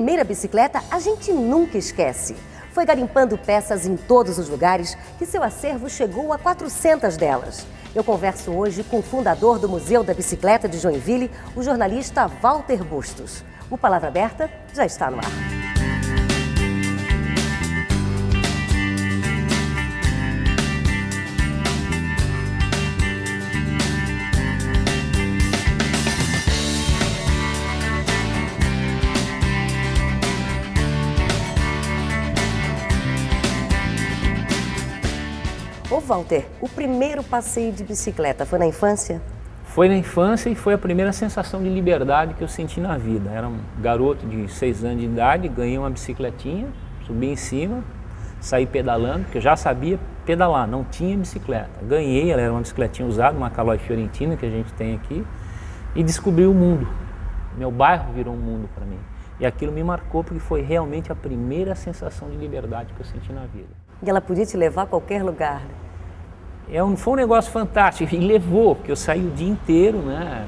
primeira bicicleta a gente nunca esquece. Foi garimpando peças em todos os lugares que seu acervo chegou a 400 delas. Eu converso hoje com o fundador do Museu da Bicicleta de Joinville, o jornalista Walter Bustos. O Palavra Aberta já está no ar. Ô Walter, o primeiro passeio de bicicleta foi na infância? Foi na infância e foi a primeira sensação de liberdade que eu senti na vida. Era um garoto de 6 anos de idade, ganhei uma bicicletinha, subi em cima, saí pedalando, porque eu já sabia pedalar, não tinha bicicleta. Ganhei, ela era uma bicicletinha usada, uma Caloi Fiorentina que a gente tem aqui, e descobri o mundo. Meu bairro virou um mundo para mim. E aquilo me marcou porque foi realmente a primeira sensação de liberdade que eu senti na vida. E ela podia te levar a qualquer lugar, né? Foi um negócio fantástico, e levou, porque eu saí o dia inteiro, né?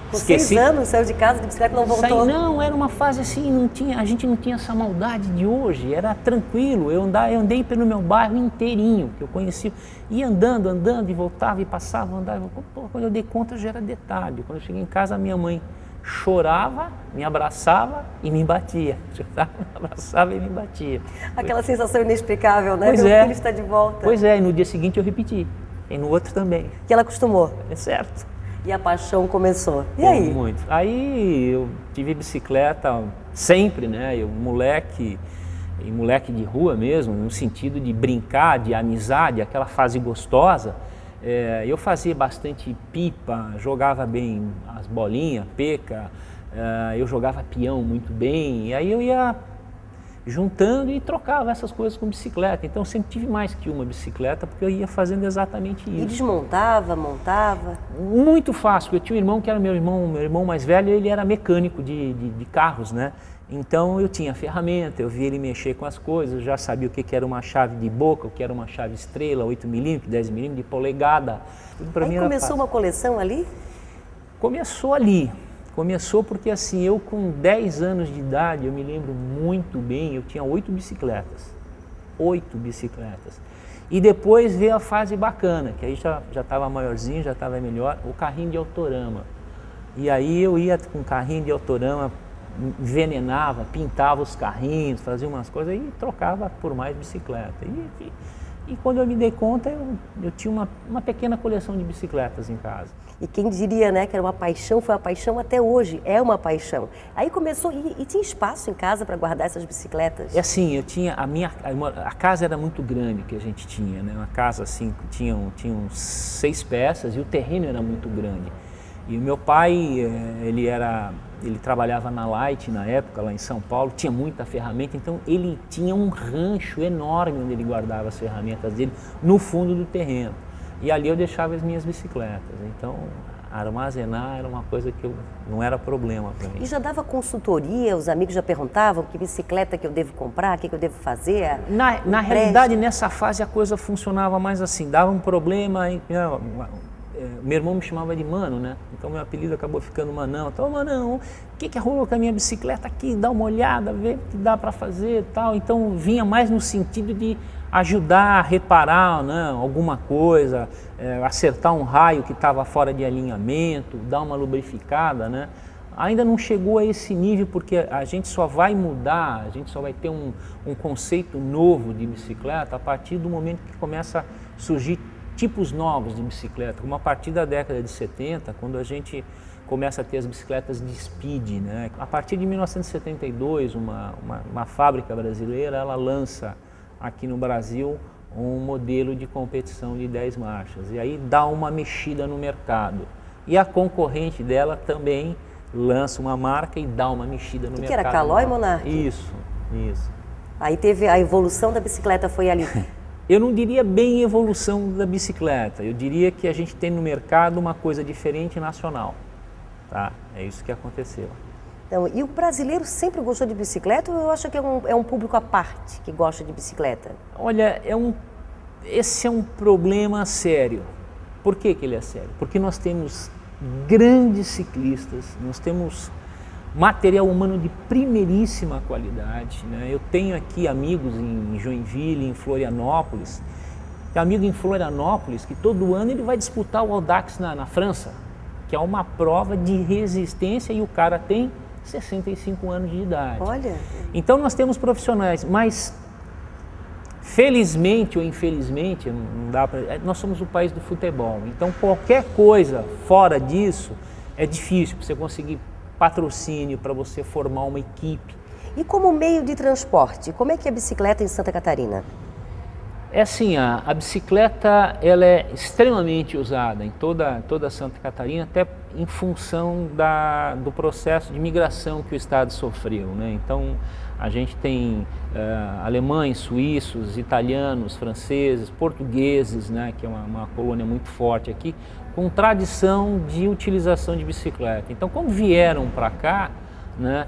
Com 6 anos, saiu de casa de bicicleta e não voltou? Não, era uma fase assim, a gente não tinha essa maldade de hoje, era tranquilo. Eu andei pelo meu bairro inteirinho, que eu conhecia, ia andando e voltava, e passava, andava. Quando eu dei conta já era de tarde. Quando eu cheguei em casa, a minha mãe chorava, me abraçava e me batia. Chorava, me abraçava e me batia. Aquela sensação inexplicável, né? Pois Meu é. filho está de volta. Pois é, e no dia seguinte eu repeti, e no outro também. Que ela acostumou. É certo. E a paixão começou. E aí? Muito. Aí eu tive bicicleta sempre, né? Moleque de rua mesmo, no sentido de brincar, de amizade, aquela fase gostosa. Eu fazia bastante pipa, jogava bem as bolinhas, peca, eu jogava peão muito bem, e aí eu ia juntando e trocava essas coisas com bicicleta. Então eu sempre tive mais que uma bicicleta, porque eu ia fazendo exatamente isso. E desmontava, montava? Muito fácil, eu tinha um irmão que era meu irmão mais velho, ele era mecânico de carros, né? Então eu tinha ferramenta, eu via ele mexer com as coisas, eu já sabia o que era uma chave de boca, o que era uma chave estrela, 8mm, 10mm, de polegada. Tudo para mim era começou fácil. Uma coleção ali? Começou ali. Começou porque assim, eu com 10 anos de idade, eu me lembro muito bem, eu tinha 8 bicicletas. 8 bicicletas. E depois veio a fase bacana, que aí já estava maiorzinho, já estava melhor, o carrinho de autorama. E aí eu ia com o carrinho de autorama, envenenava, pintava os carrinhos, fazia umas coisas e trocava por mais bicicleta. E quando eu me dei conta, eu tinha uma pequena coleção de bicicletas em casa. E quem diria, né, que era uma paixão, foi uma paixão até hoje, é uma paixão. Aí começou, e tinha espaço em casa para guardar essas bicicletas? É assim, eu tinha, a casa era muito grande que a gente tinha, né? Uma casa assim, tinham 6 peças e o terreno era muito grande. E o meu pai, ele trabalhava na Light na época, lá em São Paulo, tinha muita ferramenta, então ele tinha um rancho enorme onde ele guardava as ferramentas dele, no fundo do terreno. E ali eu deixava as minhas bicicletas, então armazenar era uma coisa que não era problema para mim. E já dava consultoria, os amigos já perguntavam que bicicleta que eu devo comprar, o que eu devo fazer? Na realidade, nessa fase a coisa funcionava mais assim, dava um problema, meu irmão me chamava de Mano, né? Então meu apelido acabou ficando Manão. Então, Manão, o que rolou com a minha bicicleta aqui? Dá uma olhada, vê o que dá para fazer e tal. Então vinha mais no sentido de ajudar a reparar, né, alguma coisa, acertar um raio que estava fora de alinhamento, dar uma lubrificada, né? Ainda não chegou a esse nível porque a gente só vai mudar, a gente só vai ter um conceito novo de bicicleta a partir do momento que começa a surgir tipos novos de bicicleta, como a partir da década de 70, quando a gente começa a ter as bicicletas de speed, né? A partir de 1972, uma fábrica brasileira, ela lança aqui no Brasil um modelo de competição de 10 marchas, e aí dá uma mexida no mercado. E a concorrente dela também lança uma marca e dá uma mexida no mercado. Que era Caloi, Monark? Isso. Aí teve a evolução da bicicleta, foi ali. Eu não diria bem evolução da bicicleta, eu diria que a gente tem no mercado uma coisa diferente nacional, tá? É isso que aconteceu. Então, e o brasileiro sempre gostou de bicicleta ou eu acho que é um público à parte que gosta de bicicleta? Olha, esse é um problema sério. Por que ele é sério? Porque nós temos grandes ciclistas, nós temos material humano de primeiríssima qualidade, né? Eu tenho aqui amigos em Joinville, em Florianópolis. Tem amigo em Florianópolis que todo ano ele vai disputar o Audax na França, que é uma prova de resistência, e o cara tem 65 anos de idade. Olha. Então nós temos profissionais, mas felizmente ou infelizmente, não dá pra, nós somos o país do futebol. Então qualquer coisa fora disso é difícil para você conseguir patrocínio, para você formar uma equipe. E como meio de transporte, como é que é a bicicleta em Santa Catarina? É assim, a bicicleta ela é extremamente usada em toda Santa Catarina, até em função do processo de migração que o estado sofreu, né? Então a gente tem alemães, suíços, italianos, franceses, portugueses, né? Que é uma colônia muito forte aqui, com tradição de utilização de bicicleta. Então quando vieram para cá, né?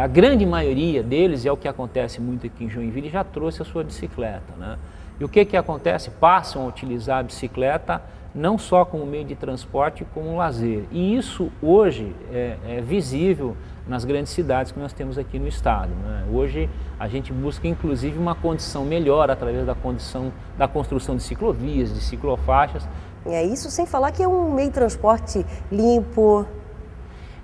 A grande maioria deles, é o que acontece muito aqui em Joinville, já trouxe a sua bicicleta, né? E o que acontece? Passam a utilizar a bicicleta não só como meio de transporte, como um lazer. E isso hoje é visível nas grandes cidades que nós temos aqui no estado, né? Hoje a gente busca inclusive uma condição melhor através da construção de ciclovias, de ciclofaixas. É isso, sem falar que é um meio de transporte limpo.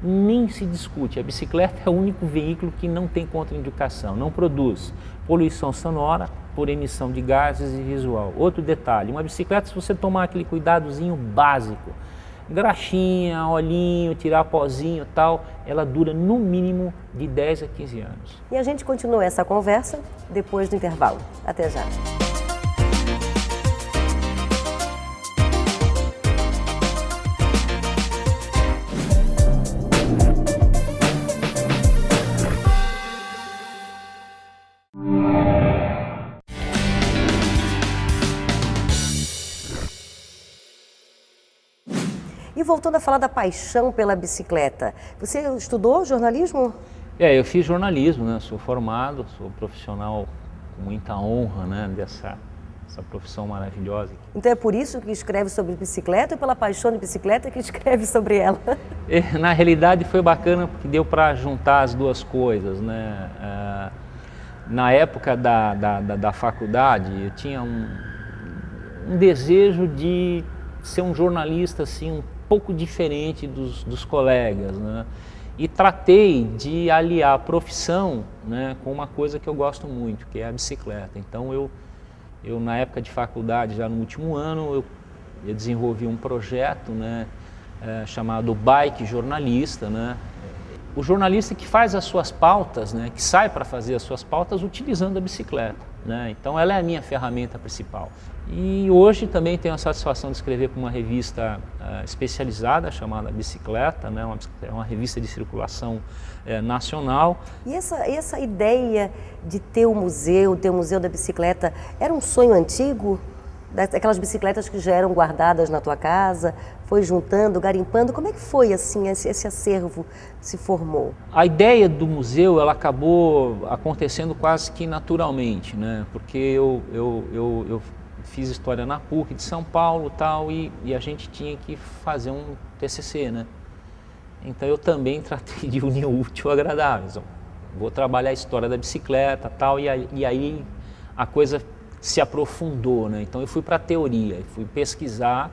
Nem se discute, a bicicleta é o único veículo que não tem contraindicação, não produz poluição sonora por emissão de gases e visual. Outro detalhe, uma bicicleta, se você tomar aquele cuidadozinho básico, graxinha, olhinho, tirar pozinho e tal, ela dura no mínimo de 10 a 15 anos. E a gente continua essa conversa depois do intervalo. Até já. E voltando a falar da paixão pela bicicleta, você estudou jornalismo? Eu fiz jornalismo, né? Sou formado, sou profissional com muita honra, né? Dessa profissão maravilhosa. Então é por isso que escreve sobre bicicleta, ou pela paixão de bicicleta que escreve sobre ela? Na realidade foi bacana porque deu para juntar as duas coisas, né? Na época da faculdade eu tinha um desejo de ser um jornalista assim, um pouco diferente dos colegas, né? E tratei de aliar a profissão, né, com uma coisa que eu gosto muito, que é a bicicleta. Então eu na época de faculdade, já no último ano, eu desenvolvi um projeto, né, chamado Bike Jornalista, né? O jornalista que faz as suas pautas, né, que sai para fazer as suas pautas utilizando a bicicleta, né? Então ela é a minha ferramenta principal. E hoje também tenho a satisfação de escrever para uma revista especializada chamada Bicicleta, né? É uma revista de circulação nacional. E essa ideia de ter o museu da bicicleta, era um sonho antigo? Aquelas bicicletas que já eram guardadas na tua casa, foi juntando, garimpando, como é que foi assim, esse acervo se formou? A ideia do museu, ela acabou acontecendo quase que naturalmente, né? Porque eu fiz história na PUC de São Paulo e a gente tinha que fazer um TCC, né? Então eu também tratei de unir o útil ao agradável. Então, vou trabalhar a história da bicicleta e aí a coisa se aprofundou, né? Então eu fui para a teoria, fui pesquisar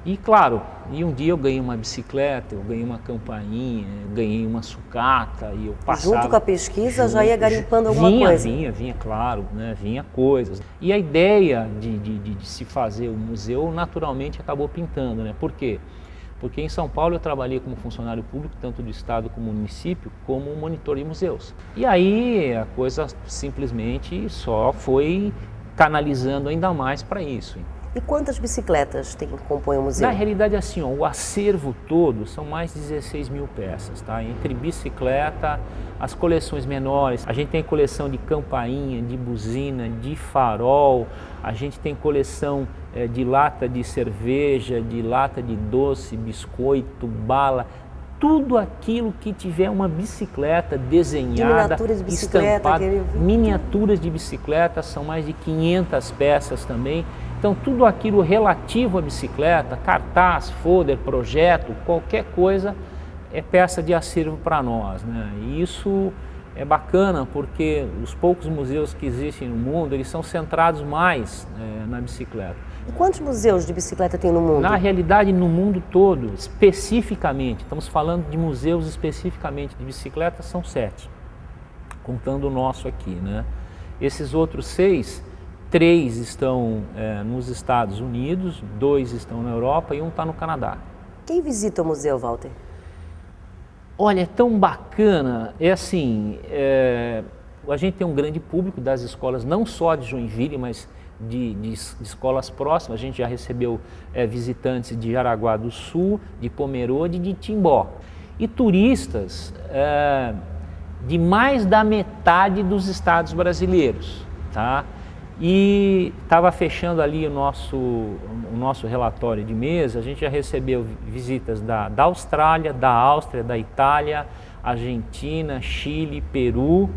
e claro, um dia eu ganhei uma bicicleta, eu ganhei uma campainha, eu ganhei uma sucata e eu passava... Junto com a pesquisa já ia garimpando alguma coisa? Vinha, claro, né? Vinha coisas. E a ideia de se fazer o museu naturalmente acabou pintando, né? Por quê? Porque em São Paulo eu trabalhei como funcionário público, tanto do estado como do município, como monitor de museus. E aí a coisa simplesmente só foi canalizando ainda mais para isso. E quantas bicicletas compõem o museu? Na realidade, assim, o acervo todo são mais de 16 mil peças, tá? Entre bicicleta, as coleções menores, a gente tem coleção de campainha, de buzina, de farol, a gente tem coleção de lata de cerveja, de lata de doce, biscoito, bala, tudo aquilo que tiver uma bicicleta desenhada, estampada, miniaturas de bicicleta, são mais de 500 peças também. Então tudo aquilo relativo à bicicleta, cartaz, folder, projeto, qualquer coisa é peça de acervo para nós, né? E isso é bacana porque os poucos museus que existem no mundo, eles são centrados mais na bicicleta. E quantos museus de bicicleta tem no mundo? Na realidade, no mundo todo, especificamente, estamos falando de museus especificamente de bicicleta, são 7, contando o nosso aqui, né? Esses outros 6, 3 estão nos Estados Unidos, 2 estão na Europa e 1 está no Canadá. Quem visita o museu, Walter? Olha, é tão bacana, é assim, a gente tem um grande público das escolas, não só de Joinville, mas de escolas próximas. A gente já recebeu visitantes de Jaraguá do Sul, de Pomerode e de Timbó. E turistas de mais da metade dos estados brasileiros, tá? E estava fechando ali o nosso relatório de mês, a gente já recebeu visitas da Austrália, da Áustria, da Itália, Argentina, Chile, Peru,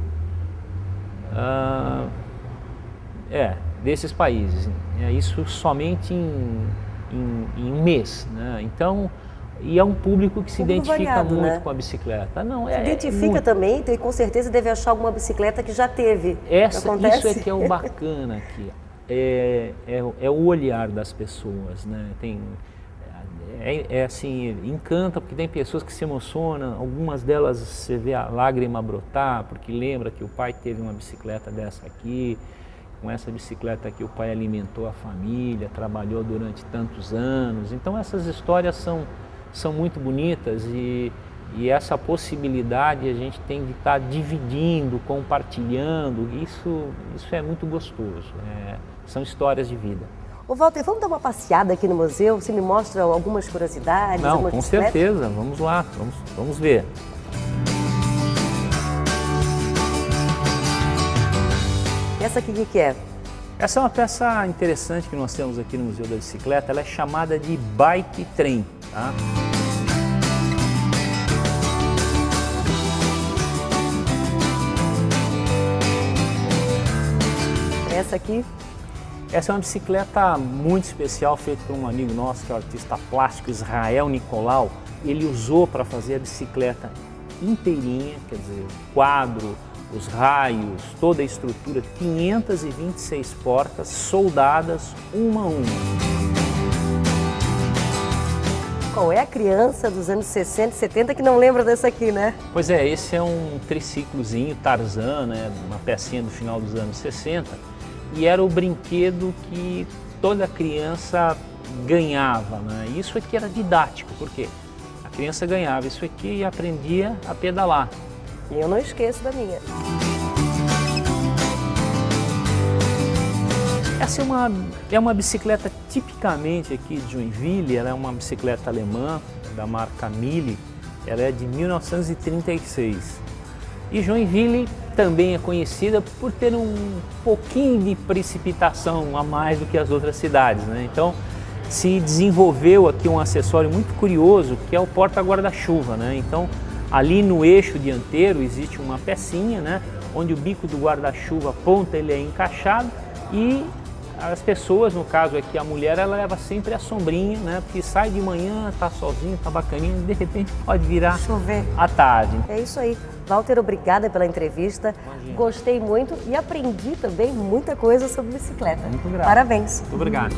desses países. Isso somente em um mês, né? Então, e é um público que se identifica variado, muito né? com a bicicleta. Não, Se identifica muito. também, e com certeza deve achar alguma bicicleta que já teve. Isso é que é o bacana aqui. É o olhar das pessoas, né? Assim, encanta, porque tem pessoas que se emocionam, algumas delas você vê a lágrima brotar, porque lembra que o pai teve uma bicicleta dessa aqui, com essa bicicleta aqui o pai alimentou a família, trabalhou durante tantos anos. Então essas histórias são muito bonitas e essa possibilidade a gente tem de estar dividindo, compartilhando, isso é muito gostoso, são histórias de vida. Ô Walter, vamos dar uma passeada aqui no museu? Você me mostra algumas curiosidades? Não, com certeza, vamos lá, vamos ver. Essa aqui o que é? Essa é uma peça interessante que nós temos aqui no Museu da Bicicleta, ela é chamada de bike trem, tá? Essa aqui? Essa é uma bicicleta muito especial, feita por um amigo nosso, que é o artista plástico Israel Nicolau. Ele usou para fazer a bicicleta inteirinha, quer dizer, o quadro, os raios, toda a estrutura, 526 portas soldadas uma a uma. Qual é a criança dos anos 60 e 70 que não lembra dessa aqui, né? Pois é, esse é um triciclozinho Tarzan, né, uma pecinha do final dos anos 60, e era o brinquedo que toda criança ganhava, né? Isso aqui era didático, porque a criança ganhava isso aqui e aprendia a pedalar. Eu não esqueço da minha. Essa é uma bicicleta tipicamente aqui de Joinville, ela é uma bicicleta alemã da marca Mille, ela é de 1936. E Joinville também é conhecida por ter um pouquinho de precipitação a mais do que as outras cidades, né? Então se desenvolveu aqui um acessório muito curioso que é o porta-guarda-chuva, né? Então ali no eixo dianteiro existe uma pecinha, né, onde o bico do guarda-chuva, a ponta, ele é encaixado e as pessoas, no caso aqui a mulher, ela leva sempre a sombrinha, né, porque sai de manhã, tá sozinho, tá bacaninho, de repente pode virar chover à tarde. É isso aí. Walter, obrigada pela entrevista. Imagina. Gostei muito e aprendi também muita coisa sobre bicicleta. Muito grato. Parabéns. Muito obrigado.